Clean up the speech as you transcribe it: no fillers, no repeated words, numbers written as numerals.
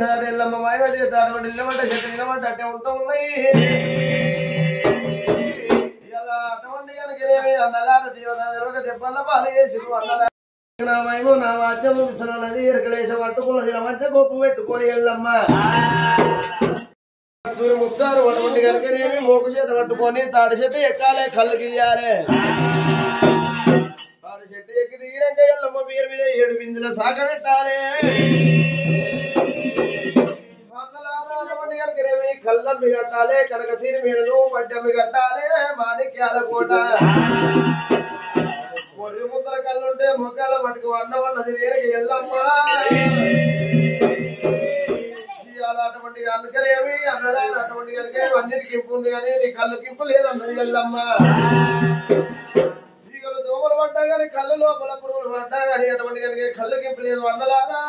ఎల్లమ్మ మాయమ చేశారు నిలబడ్డ చెట్టు నిలబడ్డ అట్టే ఉంటూ ఉన్నాయి ఇలా అటువంటి కనుకనేమి అందలార జీవక దెబ్బల పాలు చేసి అందల నా మయము నా వాద్యము విసనది ఎరకలేశం కట్టుకున్నది మధ్య గొప్ప పెట్టుకొని ఎల్లమ్మ సూర్య ముస్తారు అటువంటి కనుకనేమి మోకు చేత పట్టుకొని తాడి చెట్టు ఎక్కాలే కళ్ళు గీయాలే తాడి చెట్టు ఎక్కి దిగినాక ఎల్లమ్మ పేరు మీద 7 బిందుల సాగ పెట్టాలే కళ్ళమ్మి కట్టాలి కనకసీరి మీదను వడ్డమ్మి కట్టాలి మాణిక్యాల కోట ఒరి ముద్దల కళ్ళుంటే మొక్కల మటుకు వన్నది నేనకి ఎల్లమ్మ అటువంటి అందుకనేమి అన్నదా అటువంటి కనుక అన్నిటికి ఇంపు ఉంది కానీ నీ కళ్ళు కింపు లేదన్నది ఎల్లమ్మ ఈగలు దోమలు పడ్డా కానీ కళ్ళు లోపల పురుగులు పడ్డా కానీ అటువంటి కనుక కళ్ళు కింపు లేదు అన్నలారా